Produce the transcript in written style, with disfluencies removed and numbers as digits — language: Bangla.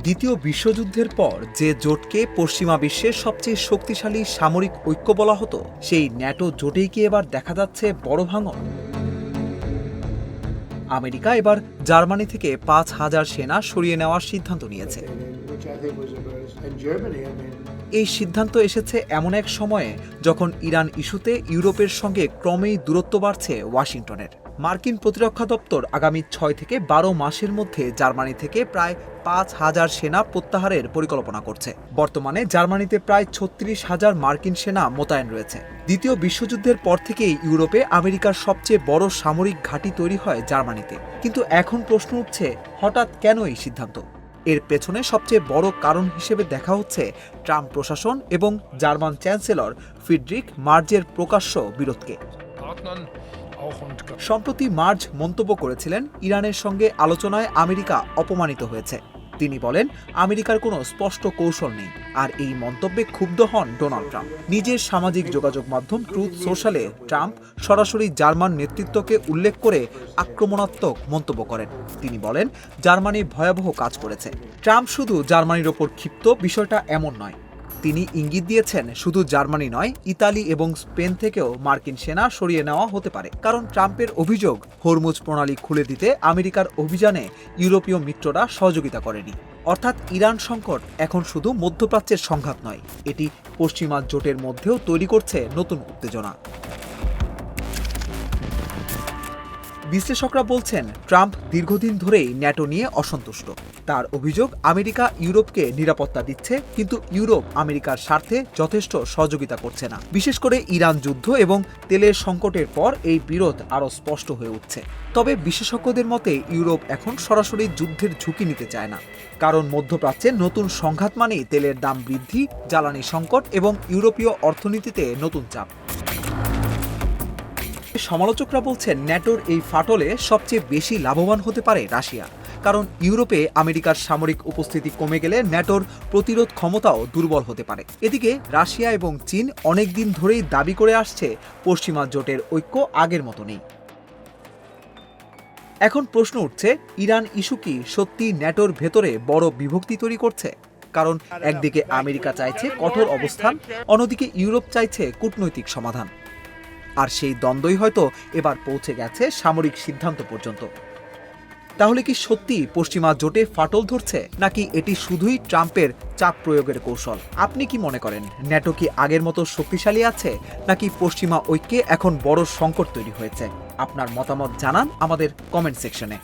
দ্বিতীয় বিশ্বযুদ্ধের পর যে জোটকে পশ্চিমা বিশ্বের সবচেয়ে শক্তিশালী সামরিক ঐক্য বলা হতো, সেই ন্যাটো জোটেই কি এবার দেখা যাচ্ছে বড় ভাঙন? আমেরিকা এবার জার্মানি থেকে ৫,০০০ সেনা সরিয়ে নেওয়ার সিদ্ধান্ত নিয়েছে। এই সিদ্ধান্ত এসেছে এমন এক সময়ে যখন ইরান ইস্যুতে ইউরোপের সঙ্গে ক্রমেই দূরত্ব বাড়ছে ওয়াশিংটনের। মার্কিন প্রতিরক্ষা দপ্তর আগামী ৬ থেকে ১২ মাসের মধ্যে জার্মানি থেকে প্রায় ৫,০০০ সেনা প্রত্যাহারের পরিকল্পনা করছে। বর্তমানে জার্মানিতে প্রায় ৩৬,০০০ মার্কিন সেনা মোতায়েন রয়েছে। দ্বিতীয় বিশ্বযুদ্ধের পর থেকেই ইউরোপে আমেরিকার সবচেয়ে বড় সামরিক ঘাঁটি তৈরি হয় জার্মানিতে। কিন্তু এখন প্রশ্ন উঠছে, হঠাৎ কেন এই সিদ্ধান্ত? এর পেছনে সবচেয়ে বড় কারণ হিসেবে দেখা হচ্ছে ট্রাম্প প্রশাসন এবং জার্মান চ্যান্সেলর ফ্রিডরিখ মার্জের প্রকাশ্য বিরোধকে। সম্প্রতি মার্জ মন্তব্য করেছিলেন, ইরানের সঙ্গে আলোচনায় আমেরিকা অপমানিত হয়েছে। তিনি বলেন, আমেরিকার কোনো স্পষ্ট কৌশল নেই। আর এই মন্তব্যে ক্ষুব্ধ হন ডোনাল্ড ট্রাম্প। নিজের সামাজিক যোগাযোগ মাধ্যম ট্রুথ সোশ্যালে ট্রাম্প সরাসরি জার্মান নেতৃত্বকে উল্লেখ করে আক্রমণাত্মক মন্তব্য করেন। তিনি বলেন, জার্মানি ভয়াবহ কাজ করেছে। ট্রাম্প শুধু জার্মানির ওপর ক্ষিপ্ত, বিষয়টা এমন নয়। তিনি ইঙ্গিত দিয়েছেন, শুধু জার্মানি নয়, ইতালি এবং স্পেন থেকেও মার্কিন সেনা সরিয়ে নেওয়া হতে পারে। কারণ ট্রাম্পের অভিযোগ, হরমুজ প্রণালী খুলে দিতে আমেরিকার অভিযানে ইউরোপীয় মিত্ররা সহযোগিতা করেনি। অর্থাৎ ইরান সংকট এখন শুধু মধ্যপ্রাচ্যের সংঘাত নয়, এটি পশ্চিমা জোটের মধ্যেও তৈরি করছে নতুন উত্তেজনা। বিশ্লেষকরা বলছেন, ট্রাম্প দীর্ঘদিন ধরেই ন্যাটো নিয়ে অসন্তুষ্ট। তার অভিযোগ, আমেরিকা ইউরোপকে নিরাপত্তা দিচ্ছে, কিন্তু ইউরোপ আমেরিকার স্বার্থে যথেষ্ট সহযোগিতা করছে না। বিশেষ করে ইরান যুদ্ধ এবং তেলের সংকটের পর এই বিরোধ আরও স্পষ্ট হয়ে উঠছে। তবে বিশেষজ্ঞদের মতে, ইউরোপ এখন সরাসরি যুদ্ধের ঝুঁকি নিতে চায় না। কারণ মধ্যপ্রাচ্যে নতুন সংঘাত মানেই তেলের দাম বৃদ্ধি, জ্বালানি সংকট এবং ইউরোপীয় অর্থনীতিতে নতুন চাপ। সমালোচকরা বলছেন, ন্যাটোর এই ফাটলে সবচেয়ে বেশি লাভবান হতে পারে রাশিয়া। কারণ ইউরোপে আমেরিকার সামরিক উপস্থিতি কমে গেলে ন্যাটোর প্রতিরোধ ক্ষমতাও দুর্বল হতে পারে। এদিকে রাশিয়া এবং চীন অনেক দিন ধরেই দাবি করে আসছে, পশ্চিমা জোটের ঐক্য আগের মতো নেই। এখন প্রশ্ন উঠছে, ইরান ইস্যু কি সত্যি ন্যাটোর ভেতরে বড় বিভক্তি তৈরি করছে? কারণ একদিকে আমেরিকা চাইছে কঠোর অবস্থান, অন্যদিকে ইউরোপ চাইছে কূটনৈতিক সমাধান। আর সেই দ্বন্দ্বই হয়তো এবার পৌঁছে গেছে সামরিক সিদ্ধান্ত পর্যন্ত। তাহলে কি সত্যি পশ্চিমা জোটে ফাটল ধরছে, নাকি এটি শুধুই ট্রাম্পের চাপ প্রয়োগের কৌশল? আপনি কি মনে করেন, ন্যাটো কি আগের মতো শক্তিশালী আছে, নাকি পশ্চিমা ঐক্যে এখন বড় সংকট তৈরি হয়েছে? আপনার মতামত জানান আমাদের কমেন্ট সেকশনে।